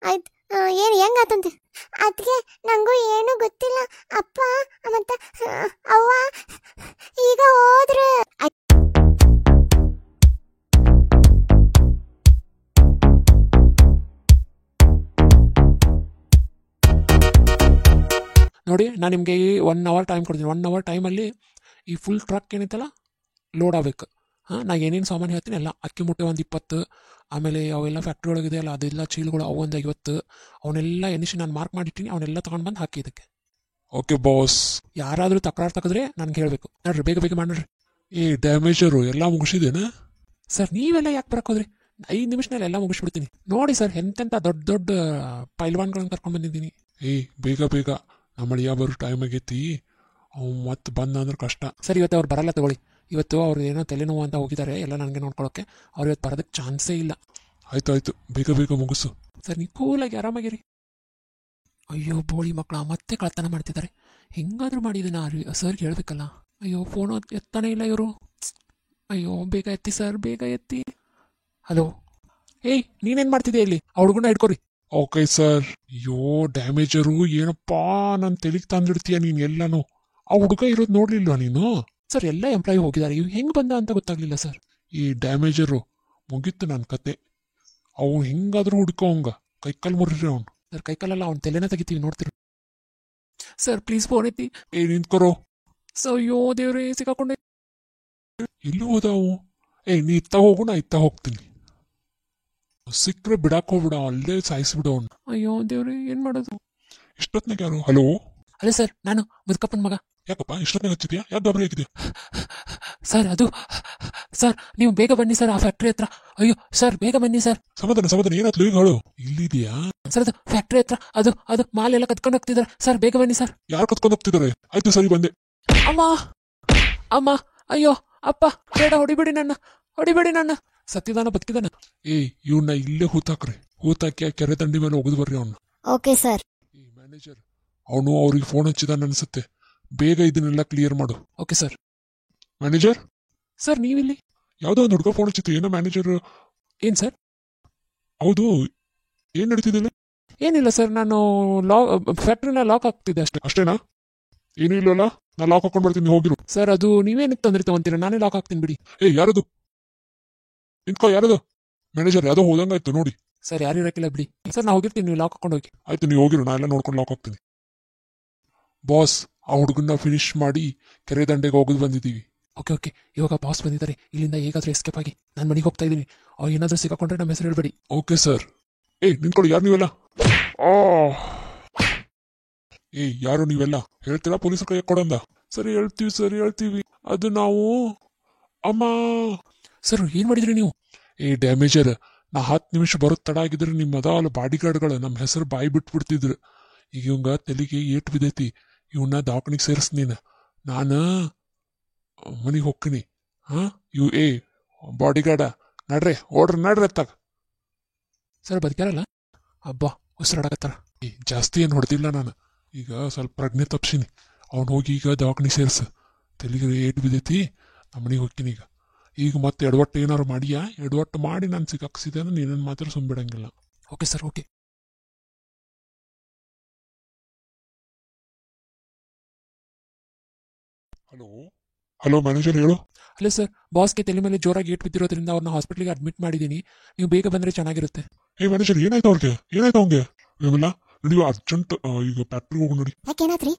ಆಯ್ತು. ಏನು ಹೆಂಗಾತಂತೆ? ಅದಕ್ಕೆ ನಂಗೂ ಏನು ಗೊತ್ತಿಲ್ಲ. ಅಪ್ಪ ಮತ್ತು ಅವ್ವ ಈಗ ಹೋದ್ರೆ. ನೋಡಿ, ನಾನು ನಿಮಗೆ ಈ 1 ಅವರ್ ಟೈಮ್ ಕೊಡ್ತೀನಿ. 1 ಅವರ್ ಟೈಮಲ್ಲಿ ಈ ಫುಲ್ ಟ್ರಕ್ ಏನೈತಲ್ಲ ಲೋಡ್ ಆಗಬೇಕು. ನಾ ಏನೇನು ಸಾಮಾನು ಹೇಳ್ತೀನಿ ಎಲ್ಲ, ಅಕ್ಕಿ ಮುಟ್ಟೆ ಒಂದು 20, ಆಮೇಲೆ ಅವೆಲ್ಲ ಫ್ಯಾಕ್ಟ್ರಿ ಒಳಗಿದೆ ಅಲ್ಲ ಅದೆಲ್ಲ ಚೀಲಗಳು ಅವು ಒಂದು 50, ಅವನ್ನೆಲ್ಲ ಎನಿಸಿ ನಾನು ಮಾರ್ಕ್ ಮಾಡಿಟ್ಟಿನಿ. ಅವನ್ನೆಲ್ಲ ತೊಗೊಂಡು ಬಂದು ಹಾಕಿ ಇದಕ್ಕೆ. Okay boss. ಯಾರಾದರೂ ತಕರಾರು ತೆಗೆದ್ರೆ ನನಗೆ ಹೇಳಬೇಕು. ನೋಡ್ರಿ, ಬೇಗ ಬೇಗ ಮಾಡಿರಿ. ಏ ಡ್ಯಾಮೇಜರು ಎಲ್ಲ ಮುಗಿಸಿದೇನಾ? ಸರ್ ನೀವೆಲ್ಲ ಯಾಕೆ ಬರೋಕ್ಕೋದ್ರಿ? 5 ನಿಮಿಷದಲ್ಲಿ ಎಲ್ಲ ಮುಗಿಸ್ಬಿಡ್ತೀನಿ. ನೋಡಿ ಸರ್, ಎಂತೆಂಥ ದೊಡ್ಡ ದೊಡ್ಡ ಪೈಲ್ವಾನ್ಗಳನ್ನ ಕರ್ಕೊಂಡು ಬಂದಿದ್ದೀನಿ. ಏಯ್ ಬೇಗ ಬೇಗ, ನಮ್ಮ ಅಳಿಯ ಬರೋ ಟೈಮ್ ಆಗೈತಿ. ಅವ್ ಮತ್ತೆ ಬಂದ ಅಂದ್ರೆ ಕಷ್ಟ. ಸರ್ ಇವತ್ತು ಅವ್ರು ಬರಲ್ಲ ತಗೊಳ್ಳಿ. ಇವತ್ತು ಅವ್ರು ಏನೋ ತಲೆನೋವು ಅಂತ ಹೋಗಿದ್ದಾರೆ ಎಲ್ಲ ನನಗೆ ನೋಡ್ಕೊಳ್ಳೋಕ್ಕೆ. ಅವ್ರು ಇವತ್ತು ಬರೋದಕ್ಕೆ ಚಾನ್ಸೇ ಇಲ್ಲ. ಆಯ್ತು ಬೇಗ ಬೇಗ ಮುಗಿಸು. ಸರ್ ನೀವು ಕೂಲಾಗಿ ಆರಾಮಾಗಿರಿ. ಅಯ್ಯೋ ಬೋಳಿ ಮಕ್ಕಳ ಮತ್ತೆ ಕಳ್ತನ ಮಾಡ್ತಿದ್ದಾರೆ. ಹೆಂಗಾದ್ರೂ ಮಾಡಿದ್ದೀನಿ ಸರ್ಗೆ ಹೇಳ್ಬೇಕಲ್ಲ. ಅಯ್ಯೋ ಫೋನು ಎತ್ತಾನೇ ಇಲ್ಲ ಇವರು. ಅಯ್ಯೋ ಬೇಗ ಎತ್ತಿ ಸರ್, ಬೇಗ ಎತ್ತಿ. ಹಲೋ, ಏಯ್ ನೀನೇನು ಮಾಡ್ತಿದ್ದೆ ಇಲ್ಲಿ? ಆ ಹುಡುಗನ ಹಿಡ್ಕೊರಿ. Okay sir. ಅಯ್ಯೋ ಡ್ಯಾಮೇಜರು ಏನಪ್ಪಾ ನನ್ನ ತೆಲಿಗೆ ತಂದಿಡ್ತೀಯ ನೀನು ಎಲ್ಲನೂ. ಆ ಹುಡುಗ ಇರೋದು ನೋಡ್ಲಿಲ್ಲ ನೀನು? ಸರ್ ಎಲ್ಲ ಎಂಪ್ಲಾಯಿ ಹೋಗಿದ್ದಾರೆ, ಇವ್ ಹೆಂಗೆ ಬಂದ ಅಂತ ಗೊತ್ತಾಗ್ಲಿಲ್ಲ ಸರ್. ಈ ಡ್ಯಾಮೇಜರು ಮುಗೀತು ನನ್ನ ಕತೆ. ಅವ್ನು ಹೆಂಗಾದ್ರೂ ಹುಡ್ಕೋ ಅವಂಗ, ಕೈಕಾಲು ಮುರ್ರಿ ಅವ್ನು. ಸರ್ ಕೈಕಾಲಲ್ಲ, ಅವ್ನು ತಲೆನ ತೆಗಿತೀವಿ ನೋಡ್ತೀರಿ. ಸರ್ ಪ್ಲೀಸ್ ಫೋನ್ ಐತಿ. ಏ ನಿಂತ್ಕೊರೋ. ಸರ್ ಅಯ್ಯೋ ದೇವ್ರೇ, ಸಿಕ್ಕಾಕೊಂಡೆ. ಇಲ್ಲಿ ಹೋದವು? ಏ ನೀ ಇತ್ತ ಹೋಗು, ನಾ ಇತ್ತ ಹೋಗ್ತೀನಿ. ಸಿಕ್ಕರೆ ಬಿಡಾಕ್ ಹೋಗ್ಬಿಡ, ಅಲ್ಲೇ ಸಾಯಿಸ್ಬಿಡ ಅವ್ನು. ಅಯ್ಯೋ ದೇವ್ರೇ, ಏನ್ ಮಾಡೋದು? ಇಷ್ಟೊತ್ನಾಗ ಯಾರು? ಹಲೋ. ಅಲ್ಲ ಸರ್, ನಾನು ಮುದ್ಕಪ್ಪನ ಮಗ. ಯಾಕಪ್ಪ ಇಷ್ಟೊತ್ನಾಗ ಹಚ್ಚಿದ್ಯಾ? ಯಾಕೆ ಗಾಬರಿ ಆಗಿದೆ? ಸರ್ ಅದು ಸರ್, ನೀವು ಬೇಗ ಬನ್ನಿ ಸರ್ ಆ ಫ್ಯಾಕ್ಟ್ರಿ ಹತ್ರ. ಅಯ್ಯೋ ಸರ್ ಬೇಗ ಬನ್ನಿ ಸರ್. ಸಮಾಧಾನ ಏನಾಯ್ತು ಈಗ ಹೇಳು. ಇಲ್ಲಿದ್ಯಾ? ಸರ್ ಅದು ಫ್ಯಾಕ್ಟ್ರಿ ಹತ್ರ ಅದು ಮಾಲೆಲ್ಲ ಕತ್ಕೊಂಡು ಹೋಗ್ತಿದ್ದಾರೆ ಸರ್, ಬೇಗ ಬನ್ನಿ ಸರ್. ಯಾರು ಕತ್ಕೊಂಡು ಹೋಗ್ತಿದ್ದಾರೆ? ಆಯ್ತು ಸರಿ ಬಂದೆ. ಅಮ್ಮ ಅಯ್ಯೋ ಅಪ್ಪ, ಬೇಡ, ಹೊಡಿಬೇಡಿ ನನ್ನ. ಸತ್ತಿದಾನ ಬದುಕಿದಾನ? ಏಯ್ ಇವನ್ನ ಇಲ್ಲೇ ಹೂತಾಕ್ರಿ. ಹೂತಾಕಿ ಆ ಕೆರೆ ದಂಡಿ ಮೇಲೆ ಹೋಗುದು ಬರ್ರಿ ಅವ್ನು. Okay sir. ಈ ಮ್ಯಾನೇಜರ್ ಅವನು ಅವ್ರಿಗೆ ಫೋನ್ ಹಚ್ಚಿದಾನ ಅನ್ಸುತ್ತೆ. ಬೇಗ ಇದನ್ನೆಲ್ಲ ಕ್ಲಿಯರ್ ಮಾಡು. Okay sir. ಮ್ಯಾನೇಜರ್ ಸರ್ ನೀವಿಲ್ಲಿ? ಯಾವುದೋ ಒಂದು ಹುಡುಗ ಫೋನ್ ಹಚ್ಚಿತ್ತು. ಏನೋ ಮ್ಯಾನೇಜರ್? ಏನ್ ಸರ್? ಹೌದು, ಏನ್ ನಡೀತಿದ್ದಿಲ್ಲ? ಏನಿಲ್ಲ ಸರ್, ನಾನು ಫ್ಯಾಕ್ಟ್ರಿನ ಲಾಕ್ ಆಗ್ತಿದ್ದೆ ಅಷ್ಟೇ. ಅಷ್ಟೇನಾ? ಏನೂ ಇಲ್ಲಲ್ಲ, ನಾ ಲಾಕ್ ಹಾಕೊಂಡ್ ಬರ್ತೀನಿ, ಹೋಗಿರು. ಸರ್ ಅದು ನೀವೇನಕ್ಕೆ ತೊಂದರೆ ತಗೊಂತೀರ, ನಾನೇ ಲಾಕ್ ಹಾಕ್ತೀನಿ ಬಿಡಿ. ಏ ಯಾರದು? ನಿಂತ್ಕೋ, ಯಾರದು? ಮ್ಯಾನೇಜರ್ ಯಾವುದೋ ಹೋದಂಗಾಯ್ತು ನೋಡಿ. ಸರ್ ಯಾರು ಇರಕ್ಕಿಲ್ಲ ಬಿಡಿ ಸರ್, ನಾ ಹೋಗಿರ್ತೀನಿ, ನೀವು ಲಾಕ್ ಹಾಕೊಂಡು ಹೋಗಿ. ಆಯ್ತು ನೀವು ಹೋಗಿರು, ನಾ ಎಲ್ಲ ನೋಡ್ಕೊಂಡು ಲಾಕ್ ಹಾಕ್ತೀನಿ. ಬಾಸ್, ಆ ಹುಡುಗನ್ನ ಫಿನಿಶ್ ಮಾಡಿ ಕೆರೆ ದಂಡೆಗೆ ಹೋಗೋದು ಬಂದಿದ್ದೀವಿ. ಓಕೆ ಇವಾಗ ಬಾಸ್ ಬಂದಿದ್ದಾರೆ. ಇಲ್ಲಿಂದ ಹೇಗಾದ್ರೂ ಎಸ್ಕೇಪ್ ಆಗಿ ನಾನು ಮನೆಗೆ ಹೋಗ್ತಾ ಇದ್ದೀನಿ. ಅವ್ರು ಏನಾದ್ರೂ ಸಿಕ್ಕಾಕೊಂಡ್ರೆ ನಮ್ಮ ಹೆಸರು ಹೇಳ್ಬೇಡಿ. Okay sir. ಏಯ್ ನಿಂತ್ಕೊಳ್ಳಿ, ಯಾರು ನೀವೆಲ್ಲ? ಏಯ್ ಯಾರು ನೀವೆಲ್ಲ? ಹೇಳ್ತೀರಾ ಪೊಲೀಸರ ಕೈ ಕೊಡಂದ? ಸರಿ ಹೇಳ್ತೀವಿ. ಅದು ನಾವು ಅಮ್ಮ. ಸರ್ ಏನ್ ಮಾಡಿದ್ರಿ ನೀವು? ಏ ಡ್ಯಾಮೇಜರ್, ನಾ 10 ನಿಮಿಷ ಬರೋದು ತಡ ಆಗಿದ್ರೆ ನಿಮ್ಮ ಅದಾವಲ್ಲ ಬಾಡಿ ಗಾರ್ಡ್ಗಳು ನಮ್ಮ ಹೆಸರು ಬಾಯಿ ಬಿಟ್ಬಿಡ್ತಿದ್ರು. ಈಗ ಇವಂಗ ತೆಲಿಗೆ ಏಟು ಬಿದ್ದೈತಿ. ಇವನ್ನ ದವಾಖಾನಿಗೆ ಸೇರಿಸ್ ನೀನು. ನಾನು ಮನೆಗೆ ಹೋಗ್ತೀನಿ. ಬಾಡಿ ಗಾರ್ಡ ನಡ್ರಿ ಅತ್ತಾಗ. ಸರ್ ಬದುಕ್ಯಾರಲ್ಲ? ಹಬ್ಬ ಉಸಿರಾಡಕತ್ತಾರ. ಜಾಸ್ತಿ ಏನು ಹೊಡೆದಿಲ್ಲ ನಾನು. ಈಗ ಸ್ವಲ್ಪ ಪ್ರಜ್ಞೆ ತಪ್ಸಿನಿ. ಅವ್ನು ಹೋಗಿ ಈಗ ದವಾಖಾನಿಗೆ ಸೇರಿಸು. ತೆಲಿಗೆ ಏಟು ಬಿದ್ದೈತಿ. ನಮ್ಮ ಮನೆಗೆ ಹೋಗ್ತೀನಿ ಈಗ ಮತ್ತೆ ಎಡವಟ್ಟು ಏನಾರು ಮಾಡಿಯಾ? ಎಡವಟ್ಟು ಮಾಡಿ ನಾನು ಸಿಕ್ಕಾಕ್ಸಿದೆ ಅಂದ್ರೆ ನೀನೇನು ಮಾತ್ರ ಸುಮ್ಬಿಡಂಗಿಲ್ಲ. Okay sir, okay. Hello manager ಹೇಳು. ಅಲ್ಲ ಸರ್, ಬಾಸ್ಗೆ ತಲೆ ಮೇಲೆ ಜೋರಾಗಿ ಏಟ್ ಬಿದ್ದಿರೋದ್ರಿಂದ ಅವ್ರನ್ನ ಹಾಸ್ಪಿಟ್ಲಿಗೆ ಅಡ್ಮಿಟ್ ಮಾಡಿದ್ದೀನಿ. ನೀವು ಬೇಗ ಬಂದರೆ ಚೆನ್ನಾಗಿರುತ್ತೆ. ಏ ಮ್ಯಾನೇಜರ್, ಏನಾಯ್ತು ಅವ್ನಿಗೆ? ಏನಿಲ್ಲ, ನೀವು ಅರ್ಜೆಂಟ್ ಈಗ ಫ್ಯಾಕ್ಟ್ರಿಗೆ ಹೋಗಿ ನೋಡಿ. ಯಾಕೇನಾತ್ರಿ?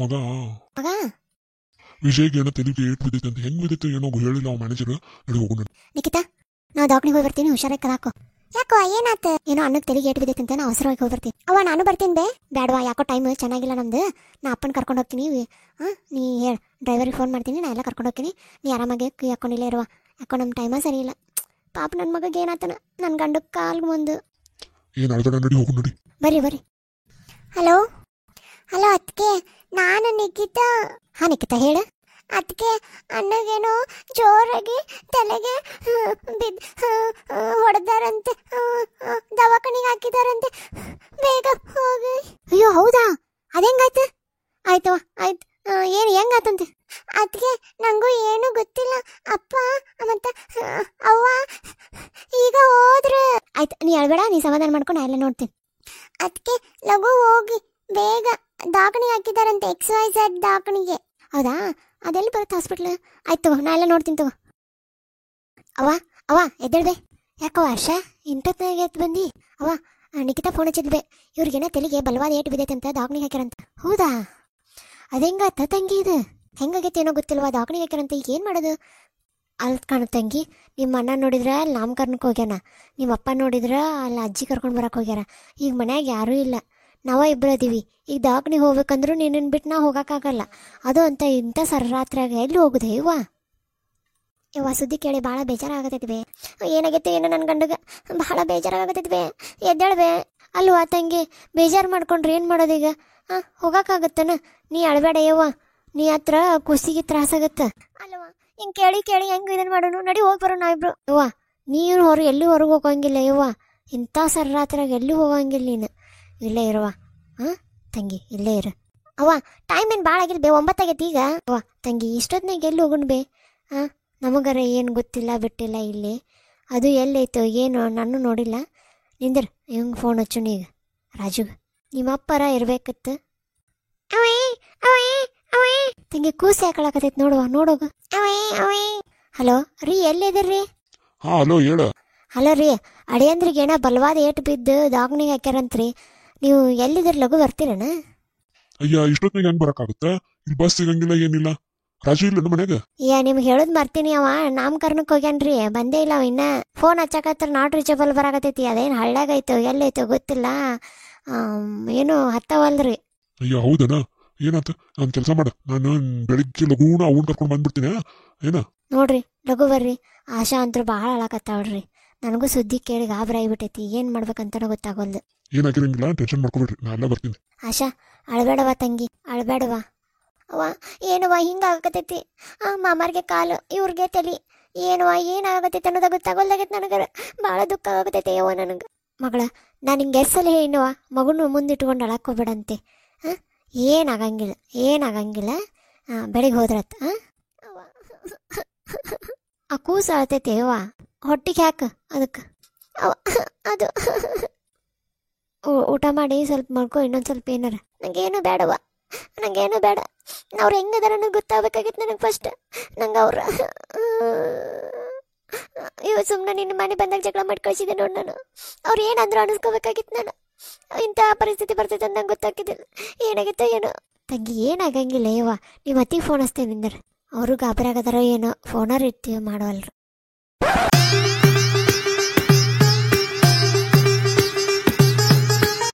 ಮಗ ವಿಜಯ್ಗೆ ಏನೋ ತೆಲಿಗೆ ಏಟ್ ಬಿದ್ದೈತೆ ಅಂತ. ಹೆಂಗ್ ಬಿದ್ದೈತೆ ಏನೋ ಹೇಳಿಲ್ಲ ಅವ್ ಮ್ಯಾನೇಜರ್. ನಡಿ ಹೋಗೋಣ. ನಿಖಿತಾ, ನಾವು ದವಾಖಾನಿಗೆ ಹೋಗಿ ಬರ್ತೀನಿ, ಹುಷಾರಾಗಿ ಕದಾಕೋ. ಯಾಕೋ ಏನಾತ? ಏನೋ ಅನ್ನಕ್ಕೆ ತೆಲಿಗೆ ಏಟ್ ಬಿದ್ದೈತೆ ಅಂತ ನಾ ಅವಸರವಾಗಿ ಹೋಗಿ ಬರ್ತೀನಿ. ನಾನು ಬರ್ತೀನಿ ಬೇ. ಬ್ಯಾಡವಾ, ಯಾಕೋ ಟೈಮ್ ಚೆನ್ನಾಗಿಲ್ಲ ನಮ್ದು. ನಾ ಅಪ್ಪನ ಕರ್ಕೊಂಡು ಹೋಗ್ತೀನಿ. ನೀ ಹೇಳಿ, ಡ್ರೈವರಿಗೆ ಫೋನ್ ಮಾಡ್ತೀನಿ, ನಾ ಎಲ್ಲ ಕರ್ಕೊಂಡು ಹೋಗ್ತೀನಿ. ನೀ ಆರಾಮಾಗಿ ಕೈ ಹಾಕೊಂಡಿಲ್ಲ ಇರುವ. ಯಾಕೋ ನಮ್ಮ ಟೈಮ ಸರಿ ಇಲ್ಲ. ಪಾಪ ನನ್ನ ಮಗಗೆ ಏನಾತನ, ನನ್ನ ಗಂಡ ಕಾಲ್ಗೆ ಒಂದು ನಡಿ ಹೋಗು ನಡಿ. ಬರ್ರಿ. ಹಲೋ ಅದಕ್ಕೆ ನಾನು ನಿಖಿತಾ. ನಿಖಿತಾ ಹೇಳ. ಅದಕ್ಕೆ ಅಣ್ಣಗೇನೋ ಜೋರಾಗಿ ತಲೆಗೆ ಹೊಡೆದಾರಂತೆ, ದವಾಖಾನಿಗೆ ಹಾಕಿದಾರಂತೆ, ಬೇಗ ಹೋಗಿ. ಅಯ್ಯೋ ಹೌದಾ? ಅದೇಂಗಾಯ್ತು? ಆಯ್ತು ಏನು ಹೆಂಗಾತಂತೆ? ಅದಕ್ಕೆ ನಂಗೂ ಏನು ಗೊತ್ತಿಲ್ಲ. ಅಪ್ಪ ಮತ್ತೆ ಅವ್ವ ಈಗ ಹೋದ್ರು. ಆಯ್ತು, ನೀ ಹೇಳ್ಬೇಡ, ನೀ ಸಮಾಧಾನ ಮಾಡ್ಕೊಂಡು ನಾ ಎಲ್ಲ ನೋಡ್ತೀನಿ. ಅದಕ್ಕೆ ಲಘು ಹೋಗಿ ಬೇಗ ದಾಖಣಿ ಹಾಕಿದಾರಂತೆ, XYZ ದಾಖಣಿಗೆ. ಹೌದಾ? ಅದೆಲ್ಲಿ ಬರುತ್ತೆ ಹಾಸ್ಪಿಟ್ಲ್? ಆಯ್ತು ತಗೋ, ನಾ ಎಲ್ಲ ನೋಡ್ತೀನಿ ತಗೋ. ಅವ್ವ ಅವ್ವ ಎದ್ದೇಳ್ಬೆ. ಯಾಕವ್ವ ಆಶಾ ಇಂಟೊತ್ತಾಗ ಎದ್ದು ಬಂದು? ಅವ್ವ ನಿಖಿತಾ ಫೋನ್ ಹಚ್ಚಿದ್ಬೆ, ಇವ್ರಿಗೇನ ತೆಲಿಗೆ ಬಲವಾದ ಏಟು ಬಿದ್ದೈತೆ ಅಂತ ದಾಖಣಿಗೆ ಹಾಕ್ಯಾರಂತ. ಹೌದಾ? ಅದೆಂಗಾತ ತಂಗಿ? ಇದು ಹೆಂಗಾಗೈತೆ ಏನೋ ಗೊತ್ತಿಲ್ವಾ, ದಾಖಣಿಗೆ ಹಾಕ್ಯಾರಂತ. ಈಗ ಏನು ಮಾಡೋದು? ಅಲ್ಲಿ ಕಾಣು ತಂಗಿ, ನಿಮ್ಮ ಅಣ್ಣ ನೋಡಿದ್ರೆ ಅಲ್ಲಿ ನಾಮಕರಣಕ್ಕೆ ಹೋಗ್ಯಾನ, ನಿಮ್ಮ ಅಪ್ಪ ನೋಡಿದ್ರೆ ಅಲ್ಲಿ ಅಜ್ಜಿ ಕರ್ಕೊಂಡು ಬರಕ್ಕೆ ಹೋಗ್ಯಾರ. ಈಗ ಮನ್ಯಾಗ ಯಾರೂ ಇಲ್ಲ, ನಾವ ಇಬ್ಬರು ಅದೀವಿ. ಈಗ ದಾಖಣಿಗೆ ಹೋಗ್ಬೇಕಂದ್ರೂ ನಿನ್ನನ್ನು ಬಿಟ್ಟು ನಾ ಹೋಗೋಕ್ಕಾಗಲ್ಲ. ಅದು ಅಂತ ಇಂಥ ಸರ್ರಾತ್ರಾಗ ಎಲ್ಲಿ ಹೋಗುದೆ ಇವ್ವ? ಯವ್ವ ಸುದ್ದಿ ಕೇಳಿ ಭಾಳ ಬೇಜಾರಾಗತೈತಿ ಬೇ. ಏನಾಗೈತೆ ಏನೋ ನನ್ನ ಗಂಡಗೆ ಭಾಳ ಬೇಜಾರಾಗತೈತಿ ಬೇ. ಎದ್ದೇಳ್ಬೇ. ಅಲ್ವಾ ತಂಗಿ, ಬೇಜಾರು ಮಾಡ್ಕೊಂಡ್ರೆ ಏನು ಮಾಡೋದೀಗ? ಹೋಗೋಕ್ಕಾಗತ್ತನ? ನೀ ಅಳಬೇಡ ಯವ್ವ, ನೀ ಹತ್ರ ಕುಸಿಗೆ ತ್ರಾಸಾಗತ್ತ ಅಲ್ವಾ? ಹಿಂಗೆ ಕೇಳಿ ಕೇಳಿ ಹೆಂಗೆ ಇದನ್ನು ಮಾಡೋಣ? ನಡಿ ಹೋಗಿ ಬರೋ ನಾವಿಬ್ರು. ಯವ್ವ ನೀನು ಎಲ್ಲಿ ಹೊರಗೆ ಹೋಗಂಗಿಲ್ಲ ಯವ್ವ, ಇಂಥ ಸರ್ರಾತ್ರಾಗ ಎಲ್ಲೂ ಹೋಗಂಗಿಲ್ಲ ನೀನು. ಇಲ್ಲೇ ಇರುವ ತಂಗಿ, ಇಲ್ಲೇ ಇರು. ಅವ್ವ ಟೈಮ್ ಏನು ಭಾಳ ಆಗಿಲ್ಲ ಬೇ, 9 ಆಗೈತಿ ಈಗ. ಅವ್ವ ತಂಗಿ ಇಷ್ಟೊತ್ತಿನಾಗ ಎಲ್ಲಿ ಹೋಗೋಣ ಬೇ? ನಮಗರ ಏನು ಗೊತ್ತಿಲ್ಲ ಬಿಟ್ಟಿಲ್ಲ ಇಲ್ಲಿ. ಅದು ಎಲ್ಲೈತು ಏನು ನಾನು ನೋಡಿಲ್ಲ. ನಿಂದ್ರ ಇವಂಗೆ ಫೋನ್ ಹಚ್ಚುಣ ಈಗ, ರಾಜುಗ. ನಿಮ್ಮ ಅಪ್ಪರ ಇರ್ಬೇಕತ್ತು. ತಂಗಿ ಕೂಸಿ ಹಾಕೊಳಕತೈತಿ ನೋಡುವ, ನೋಡೋಗ. ಹಲೋ ರೀ, ಎಲ್ಲಿದ್ದೀರಿ? ಹಲೋ ಹೇಳ. ಹಲೋ ರೀ, ಅಡಿಯಂದ್ರಿಗೆ ಏನೋ ಬಲವಾದ ಏಟು ಬಿದ್ದು ದಾಖಣಿಗೆ ಹಾಕ್ಯಾರಂತ್ರಿ. ನೀವು ಎಲ್ಲಿದ್ದೀರಿ? ಲಘು ಬರ್ತೀರನ? ಅಯ್ಯ ಇಷ್ಟೊತ್ತಿನಾಗ ಹೆಂಗ್ ಬರಕಾಗುತ್ತ? ಇಲ್ಲಿ ಬಸ್ ಸಿಗಂಗಿಲ್ಲ, ಏನಿಲ್ಲ. ರಾಜು ಇಲ್ಲ ಮನ್ಯಾಗ? ನಿಮ್ಗೆ ಹೇಳೋದು ಮರ್ತೀನಿ. ಅವ ನಾಮಕರಣಕ್ಕೆ ಹೋಗ್ಯಾನ್ರಿ, ಬಂದೇ ಇಲ್ಲ ಅವ ಇನ್ನ. ಫೋನ್ ಹಚ್ಚಕತ್ರ ನಾಟ್ ರೀಚಬಲ್ ಬರಾಕತೈತಿ. ಅದೇನು ಹಳ್ಳಾಗೈತೋ ಎಲ್ಲೈತೋ ಗೊತ್ತಿಲ್ಲ, ಏನು ಹತ್ತವಲ್ರಿ. ಅಯ್ಯ ಹೌದನ? ಏನಾತ? ನಾನು ಕೆಲಸ ಮಾಡ, ನಾನು ಬೆಳಿಗ್ಗೆ ಲಘೂನ ಅವನ್ ಕರ್ಕೊಂಡು ಬಂದ್ಬಿಡ್ತೀನಿ. ಏನ ನೋಡ್ರಿ ಲಘು ಬರ್ರಿ. ಆಶಾ ಅಂತೂ ಭಾಳ ಅಳಕತ್ತಾವಳ್ರಿ. ನನಗೂ ಸುದ್ದಿ ಕೇಳಿ ಗಾಬರಿ ಆಗಿಬಿಟ್ಟೈತಿ, ಏನು ಮಾಡ್ಬೇಕಂತನೂ ಗೊತ್ತಾಗೋಲ್ದು. ಏನಾಗಿರಂಗಿಲ್ಲ, ಟೆನ್ಷನ್ ಮಾಡ್ಕೊಬೇಡ್ರಿ, ನಾ ಎಲ್ಲ ಬರ್ತೀನಿ. ಆಶಾ ಅಳಬೇಡವ ತಂಗಿ, ಅಳಬೇಡವ. ಅವ್ವ ಏನವ್ವ ಹಿಂಗಾಗತೈತಿ? ಮಾಮಾರ್ಗೆ ಕಾಲು, ಇವ್ರಿಗೆ ತಲೆ, ಏನವ್ವ ಏನಾಗತೈತಿ ಅನ್ನೋದ ಗೊತ್ತಾಗೋಲ್ದಾಗೈತೆ ನನಗರ. ಭಾಳ ದುಃಖ ಆಗತೈತೆ ಯವ್ವ ನನಗೆ. ಮಗಳ, ನಾನು ಹಿಂಗೆ ಎಸ್ಸಲ್ಲಿ ಏನವ್ವ ಮಗನ ಮುಂದಿಟ್ಕೊಂಡು ಅಳಕ್ಕೋಬೇಡಂತೆ. ಏನಾಗಂಗಿಲ್ಲ, ಏನಾಗಂಗಿಲ್ಲ. ಬೆಳಿಗ್ಗೆ ಹೋದ್ರತ್. ಆ ಕೂಸು ಅಳ್ತೈತಿ ಯವ್ವ, ಹೊಟ್ಟಿಗೆ ಹಾಕ ಅದಕ್ಕೆ. ಅದು ಊಟ ಮಾಡಿ ಸ್ವಲ್ಪ ಮಲ್ಕೊ, ಇನ್ನೊಂದು ಸ್ವಲ್ಪ ಏನಾರ. ನಂಗೇನು ಬೇಡವ, ನಂಗೇನು ಬೇಡ. ಅವ್ರು ಹೆಂಗದಾರ ನನಗೆ ಗೊತ್ತಾಗಬೇಕಾಗಿತ್ತು ನನಗೆ ಫಸ್ಟ್. ನಂಗೆ ಅವ್ರ ಇವತ್ತು ಸುಮ್ಮನೆ ನಿನ್ನ ಮನೆ ಬಂದಾಗ ಜಗಳ ಮಾಡಿ ಕಳಿಸಿದೆ ನೋಡಿ ನಾನು. ಅವ್ರು ಏನಂದ್ರು ಅನಿಸ್ಕೋಬೇಕಾಗಿತ್ತು ನಾನು. ಇಂಥ ಪರಿಸ್ಥಿತಿ ಬರ್ತೈತೆ ಅಂತ ನಂಗೆ ಗೊತ್ತಾಗಿದ್ದಿಲ್ಲ. ಏನಾಗಿತ್ತೋ ಏನೋ. ತಂಗಿ ಏನಾಗಂಗಿಲ್ಲ ಯವ್ವ, ನಿಮ್ಮ ಅತ್ತಿಗೆ ಫೋನ್ ಹಚ್ತೇನೆ ನಿಂದ್ರೆ. ಅವರು ಗಾಬರಿ ಆಗದಾರೋ ಏನೋ, ಫೋನರ್ ಇರ್ತೀವಿ ಮಾಡೋವಲ್ರು.